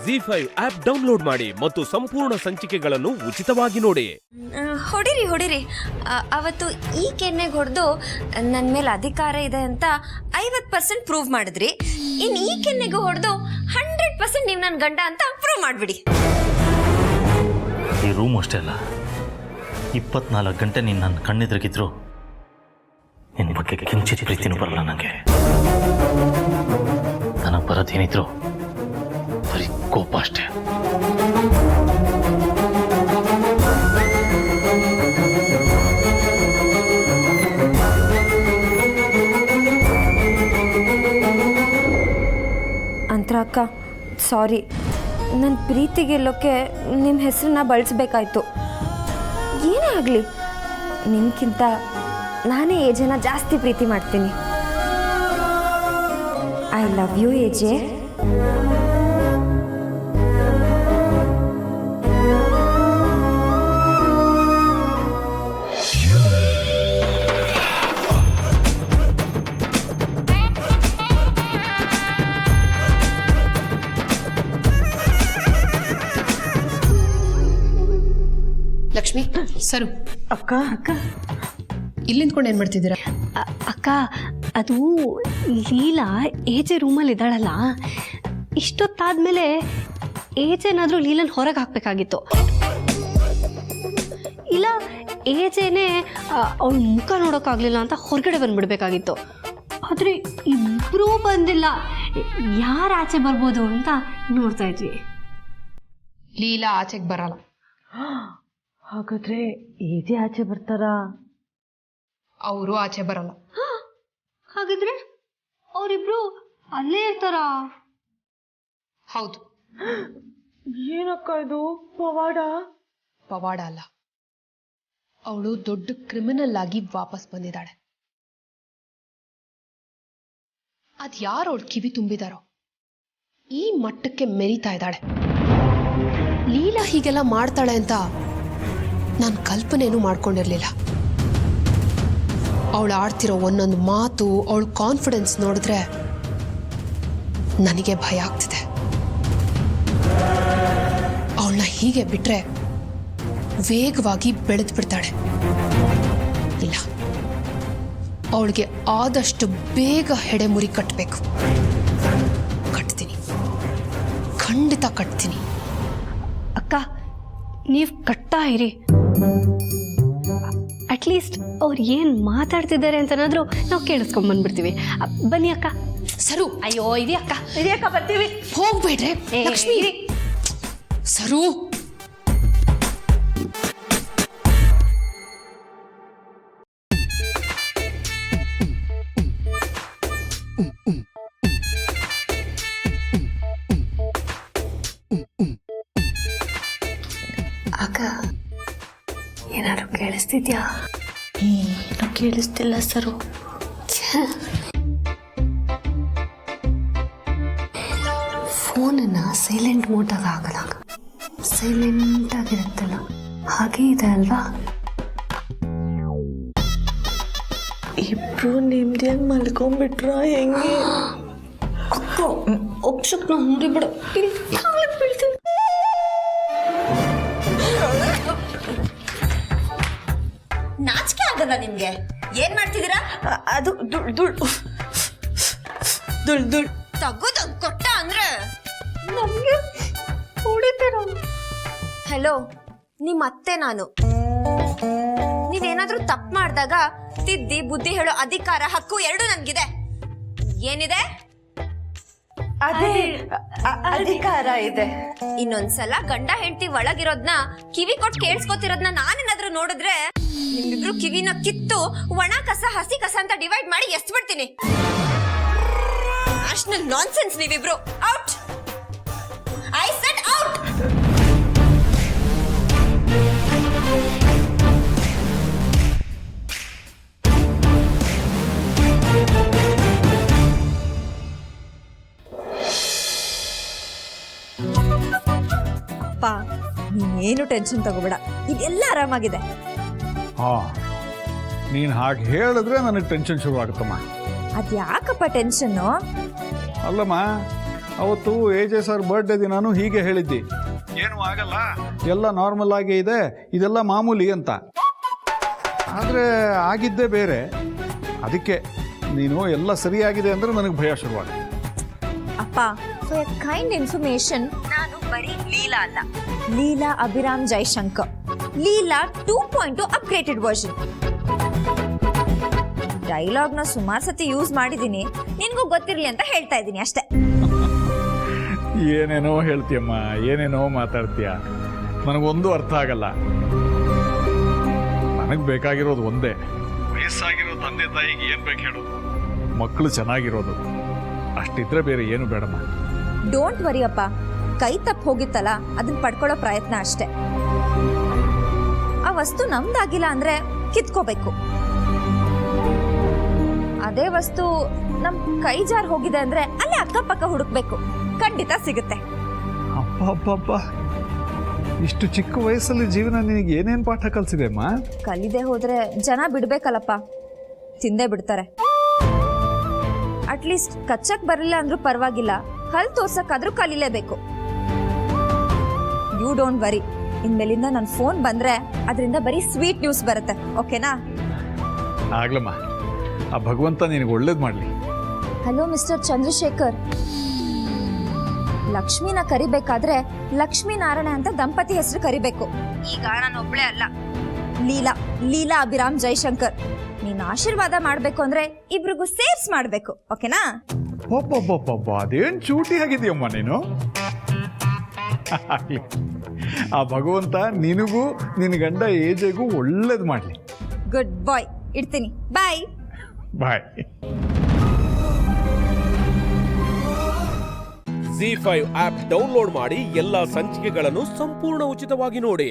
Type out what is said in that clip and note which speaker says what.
Speaker 1: ZEE5 app download ಮಾಡಿ ಮತ್ತು ಸಂಪೂರ್ಣ ಸಂಚಿಕೆಗಳನ್ನು ಉಚಿತವಾಗಿ ನೋಡಿ.
Speaker 2: ಹೊಡಿರಿ ಅವತ್ತು ಈ ಕೆನ್ನೆಗೆ ಹೊಡೆದು ನನ್ನ ಮೇಲೆ ಅಧಿಕಾರ ಇದೆ ಅಂತ 50% ಪ್ರೂವ್ ಮಾಡಿದ್ರಿ. ಇನ್ನು ಈ ಕೆನ್ನೆಗೆ ಹೊಡೆದು 100% ನೀವು ನನ್ನ ಗಂಡ ಅಂತ ಪ್ರೂವ್ ಮಾಡಿಬಿಡಿ.
Speaker 3: ಈ ರೂಮ್ ಅಷ್ಟೇ ಅಲ್ಲ, 24 ಗಂಟೆ ನೀನು ನನ್ನ ಕಣ್ಣೆದುರಿಗಿದ್ರು ನಿನ್ನ ಬಗ್ಗೆ ಕಿಂಚಿತ್ ಪ್ರೀತಿನೂ ಬರಲ್ಲ. ನನಗೆ ನನಗೆ ಬರೋದೇನಿದ್ರು ಬರೀ ಕೋಪ ಅಷ್ಟೇ.
Speaker 2: ಅಂತರ ಅಕ್ಕ, ಸಾರಿ, ನನ್ನ ಪ್ರೀತಿ ಗೆಲ್ಲೋಕ್ಕೆ ನಿಮ್ಮ ಹೆಸರನ್ನ ಬಳಸಬೇಕಾಯ್ತು. ಏನೇ ಆಗಲಿ ನಿಮ್ಗಿಂತ ನಾನೇ ಏಜೆನ ಜಾಸ್ತಿ ಪ್ರೀತಿ ಮಾಡ್ತೀನಿ. ಐ ಲವ್ ಯು ಏಜೆ.
Speaker 4: ಲಕ್ಷ್ಮಿ, ಸರು.
Speaker 5: ಅಕ್ಕ ಅಕ್ಕ
Speaker 4: ಇಲ್ಲಿ ನಿಂತ್ಕೊಂಡು ಏನು ಮಾಡ್ತಿದ್ದೀರಾ?
Speaker 5: ಅಕ್ಕ, ಅದು ಲೀಲಾ ಏಜೆ ರೂಮಲ್ಲಿ ಇದ್ದಾಳಲ್ಲ, ಇಷ್ಟೊತ್ತಾದ್ಮೇಲೆ ಏಜೇನಾದರೂ ಲೀಲನ್ ಹೊರಗೆ ಹಾಕಬೇಕಾಗಿತ್ತು. ಇಲ್ಲ ಏಜೇನೆ ಅವಳ ಮುಖ ನೋಡೋಕ್ಕಾಗಲಿಲ್ಲ ಅಂತ ಹೊರಗಡೆ ಬಂದ್ಬಿಡ್ಬೇಕಾಗಿತ್ತು. ಆದರೆ ಇಬ್ಬರೂ ಬಂದಿಲ್ಲ. ಯಾರು ಆಚೆ ಬರ್ಬೋದು ಅಂತ ನೋಡ್ತಾ ಇದ್ವಿ.
Speaker 4: ಲೀಲಾ ಆಚೆಗೆ ಬರಲ್ಲ.
Speaker 5: ಹಾಗಾದ್ರೆ ಏಜೆ ಆಚೆ ಬರ್ತಾರಾ?
Speaker 4: ಅವರು ಆಚೆ ಬರಲ್ಲ.
Speaker 5: ಹಾಗಿದ್ರೆ ಅವರಿಬ್ರು ಅಲ್ಲೇ ಇರ್ತಾರಾ?
Speaker 4: ಹೌದು.
Speaker 5: ಏನಕ್ಕ ಇದು
Speaker 4: ಪವಾಡ ಅಲ್ಲ, ಅವಳು ದೊಡ್ಡ ಕ್ರಿಮಿನಲ್ ಆಗಿ ವಾಪಸ್ ಬಂದಿದ್ದಾಳೆ. ಅದ್ ಯಾರು ಅವಳು ಕಿವಿ ತುಂಬಿದಾರೋ ಈ ಮಟ್ಟಕ್ಕೆ ಮೆರಿತಾ ಇದ್ದಾಳೆ. ಲೀಲಾ ಹೀಗೆಲ್ಲ ಮಾಡ್ತಾಳೆ ಅಂತ ನಾನು ಕಲ್ಪನೆನೂ ಮಾಡ್ಕೊಂಡಿರ್ಲಿಲ್ಲ. ಅವಳು ಆಡ್ತಿರೋ ಒಂದೊಂದು ಮಾತು, ಅವಳ ಕಾನ್ಫಿಡೆನ್ಸ್ ನೋಡಿದ್ರೆ ನನಗೆ ಭಯ ಆಗ್ತಿದೆ. ಅವಳನ್ನ ಹೀಗೆ ಬಿಟ್ರೆ ವೇಗವಾಗಿ ಬೆಳೆದು ಬಿಡ್ತಾಳೆ. ಇಲ್ಲ, ಅವಳಿಗೆ ಆದಷ್ಟು ಬೇಗ ಹೆಡೆಮುರಿ ಕಟ್ಟಬೇಕು. ಕಟ್ತೀನಿ, ಖಂಡಿತ ಕಟ್ತೀನಿ.
Speaker 5: ಅಕ್ಕ, ನೀವು ಕಟ್ತಾ ಇರಿ. ಅಟ್ಲೀಸ್ಟ್ ಅವ್ರು ಏನು ಮಾತಾಡ್ತಿದ್ದಾರೆ ಅಂತನಾದ್ರೂ ನಾವು ಕೇಳಿಸ್ಕೊಂಡ್ಬಂದ್ಬಿಡ್ತೀವಿ. ಬನ್ನಿ ಅಕ್ಕ.
Speaker 4: ಸರು.
Speaker 5: ಅಯ್ಯೋ ಇದೆಯಕ್ಕ ಬರ್ತೀವಿ.
Speaker 4: ಹೋಗ್ಬೇಡ್ರೆ ಲಕ್ಷ್ಮಿ. ಸರು.
Speaker 5: ಅಕ್ಕ, ಏನಾದ್ರು ಕೇಳಿಸ್ತಿದ್ಯಾ? ಏನು ಕೇಳಿಸ್ತಿಲ್ಲ ಸರು. ಫೋನನ್ನು ಸೈಲೆಂಟ್ ಮೋಟಾಗ ಆಗಲ್ಲ, ಸೈಲೆಂಟ್ ಆಗಿರುತ್ತಲ್ಲ ಹಾಗೆ ಇದೆ ಅಲ್ವಾ?
Speaker 6: ಇಬ್ರು ನೆಮ್ಮದಿಯಾಗಿ ಮಲ್ಕೊಂಡ್ಬಿಟ್ರ ಹೆಂಗೆ?
Speaker 5: ಅಕ್ಕ ಒಪ್ಸಕ್ ನಾವು ನೋಡಿ ಬಿಡು, ಬೀಳ್ತೀವಿ.
Speaker 2: ನಾಚಿಕೆ ಆಗಲ್ಲ ನಿಮ್ಗೆ? ಏನ್ ಮಾಡ್ತಿದ್ದೀರಾ?
Speaker 6: ಅದು ದುಳ್
Speaker 2: ತಗೋದು ಕೊಟ್ಟ ಅಂದ್ರೆ ನಮ್ಗೆ ಹೊಡಿತೀರ. ಹಲೋ, ನಿಮ್ಮ ಅತ್ತೆ ನಾನು. ನೀವೇನಾದ್ರೂ ತಪ್ಪು ಮಾಡಿದಾಗ ತಿದ್ದಿ ಬುದ್ಧಿ ಹೇಳೋ ಅಧಿಕಾರ, ಹಕ್ಕು ಎರಡೂ ನನ್ಗಿದೆ. ಏನಿದೆ?
Speaker 6: ಅದೇ ಅಧಿಕಾರ ಇದೆ.
Speaker 2: ಇನ್ನೊಂದ್ಸಲ ಗಂಡ ಹೆಂಡತಿ ಒಳಗಿರೋದ್ನ ಕಿವಿ ಕೊಟ್ಟು ಕೇಳಿಸ್ಕೊತಿರೋದ್ನ ನಾನೇನಾದ್ರೂ ನೋಡಿದ್ರೆ ನಿಮ್ಮಿಬ್ರು ಕಿವಿನ ಕಿತ್ತು ಒಣ ಕಸ ಹಸಿ ಕಸ ಅಂತ ಡಿವೈಡ್ ಮಾಡಿ ಎಷ್ಟ್ ಬಿಡ್ತೀನಿ. ನ್ಯಾಷನಲ್ ನಾನ್ಸೆನ್ಸ್ ನೀವಿಬ್ರು. Out, I said out.
Speaker 7: ಅಪ್ಪ, ನೀನೇನು ಟೆನ್ಷನ್ ತಗೋಬೇಡ, ಇದೆಲ್ಲ ಆರಾಮಾಗಿದೆ.
Speaker 8: ನೀನು ಹಾಗೆ ಹೇಳಿದ್ರೆ ನನಗೆ ಟೆನ್ಷನ್ ಶುರು ಆಗುತ್ತಮ್ಮ.
Speaker 7: ಅದ್ಯಾಕಪ್ಪ ಟೆನ್ಷನ್ನು?
Speaker 8: ಅಲ್ಲಮ್ಮ, ಅವತ್ತು AJ ಸರ್ ಬರ್ಡೇ ದಿನಾನು ಹೀಗೆ ಹೇಳಿದ್ದಿ, ಏನು ಆಗಲ್ಲ, ಎಲ್ಲ ನಾರ್ಮಲ್ ಆಗೇ ಇದೆ, ಇದೆಲ್ಲ ಮಾಮೂಲಿ ಅಂತ. ಆದರೆ ಆಗಿದ್ದೇ ಬೇರೆ. ಅದಕ್ಕೆ ನೀನು ಎಲ್ಲ ಸರಿಯಾಗಿದೆ ಅಂದರೆ ನನಗೆ ಭಯ ಶುರುವಾಗಿದೆ.
Speaker 7: ಅಪ್ಪ, ಫಾರ್ ಎ ಕೈಂಡ್ ಇನ್ಫಾರ್ಮೇಶನ್, ನಾನು ಬರೀ ಲೀಲಾ ಅಲ್ಲ, ಲೀಲಾ ಅಭಿರಾಮ್ ಜೈಶಂಕರ್, ಲೀಲಾ 2.2 ಅಪ್ಗ್ರೇಟೆಡ್ ವರ್ಷನ್. ಡೈಲಾಗ್ನ ಸುಮಾರು ಸತಿ ಯೂಸ್ ಮಾಡಿದ್ದೀನಿ, ನಿನಗೂ ಗೊತ್ತಿರಲಿ ಅಂತ ಹೇಳ್ತಾ ಇದ್ದೀನಿ ಅಷ್ಟೇ.
Speaker 8: ಏನೇನೋ ಹೇಳ್ತೀಯಮ್ಮ, ಏನೇನೋ ಮಾತಾಡ್ತೀಯ, ನನಗೊಂದು ಅರ್ಥ ಆಗಲ್ಲ. ನನಗೆ ಬೇಕಾಗಿರೋದು ಒಂದೇ, ವಯಸ್ಸಾಗಿರೋ ತಂದೆ ತಾಯಿಗೆ ಏನು ಬೇಕು ಹೇಳು, ಮಕ್ಕಳು ಚೆನ್ನಾಗಿರೋದು, ಅಷ್ಟಿದ್ರೆ ಬೇರೆ ಏನು ಬೇಡಮ್ಮ.
Speaker 7: ಡೋಂಟ್ ವರಿ ಅಪ್ಪ, ಕೈ ತಪ್ಪು ಹೋಗಿತ್ತಲ್ಲ ಅದನ್ನ ಪಡ್ಕೊಳ್ಳೋ ಪ್ರಯತ್ನ ಅಷ್ಟೇ. ಆ ವಸ್ತು ನಮ್ದಾಗಿಲ್ಲ ಅಂದ್ರೆ ಕಿತ್ಕೋಬೇಕು. ಅದೇ ವಸ್ತು ನಮ್ ಕೈ ಜಾರ್ ಹೋಗಿದೆ ಅಂದ್ರೆ ಅಲ್ಲೇ ಅಕ್ಕಪಕ್ಕ ಹುಡುಕ್ಬೇಕು, ಖಂಡಿತ ಸಿಗುತ್ತೆ.
Speaker 8: ಅಬ್ಬಬ್ಬಬ್ಬ, ಇಷ್ಟು ಚಿಕ್ಕ ವಯಸ್ಸಲ್ಲಿ ಜೀವನ ನಿನಗೆ ಏನೇನು ಪಾಠ ಕಲಿಸಿದೆ ಅಮ್ಮ?
Speaker 7: ಕಲಿದೆ ಹೋದ್ರೆ ಜನ ಬಿಡ್ಬೇಕಲ್ಲಪ್ಪ, ತಿಂದೇ ಬಿಡ್ತಾರೆ. ಅಟ್ಲೀಸ್ಟ್ ಕಚ್ಚಕ್ ಬರಲಿಲ್ಲ ಅಂದ್ರೂ ಪರವಾಗಿಲ್ಲ, ಹಲ್ ತೋರ್ಸಕ್ಕಾದ್ರೂ ಕಲಿಲೇಬೇಕು. ಯು ಡೋಂಟ್ ವರಿ, ಇನ್ಮೇಲಿಂದ ನನ್ನ ಫೋನ್ ಬಂದ್ರೆ ಅದರಿಂದ ಬರೀ ಸ್ವೀಟ್ ನ್ಯೂಸ್ ಬರುತ್ತೆ, ಓಕೆನಾ?
Speaker 8: ಆಗ್ಲಮ್ಮ, ಆ ಭಗವಂತ ನಿನಗೆ ಒಳ್ಳೇದು ಮಾಡಲಿ.
Speaker 7: ಹಲೋ ಮಿಸ್ಟರ್ ಚಂದ್ರಶೇಖರ್, ಲಕ್ಷ್ಮಿನ ಕರಿಬೇಕಾದ್ರೆ ಲಕ್ಷ್ಮೀನಾರಾಯಣ ಅಂತ ದಂಪತಿ ಹೆಸರು ಕರಿಬೇಕು. ಈಗ ನಾನು ಒಬ್ಳೆ ಅಲ್ಲ, ಲೀಲಾ, ಲೀಲಾ ಅಭಿರಾಮ್ ಜೈಶಂಕರ್. ನೀನು ಆಶೀರ್ವಾದ ಮಾಡ್ಬೇಕು ಅಂದ್ರೆ ಇಬ್ರಿಗೂ ಸೇರ್ಸ್ ಮಾಡ್ಬೇಕು, ಓಕೆನಾ?
Speaker 8: ಒಬ್ಬೊಬ್ಬೊಬ್ಬ, ಅದೇನು ಚೂಟಿ ಆಗಿದೆಯಮ್ಮ ನೀನು. ಆಗ್ಲಿ. ಆ ಭಗವಂತ ನಿನಗೂ ನಿನ್ನ ಗಂಡ ಏಜೆಗೂ ಒಳ್ಳೇದು ಮಾಡಲಿ.
Speaker 7: ಗುಡ್ ಬಾಯ್, ಇಡ್ತೀನಿ, ಬಾಯ್
Speaker 8: ಬಾಯ್.
Speaker 1: ZEE5 ಆಪ್ ಡೌನ್ಲೋಡ್ ಮಾಡಿ ಎಲ್ಲಾ ಸಂಚಿಕೆಗಳನ್ನು ಸಂಪೂರ್ಣ ಉಚಿತವಾಗಿ ನೋಡಿ.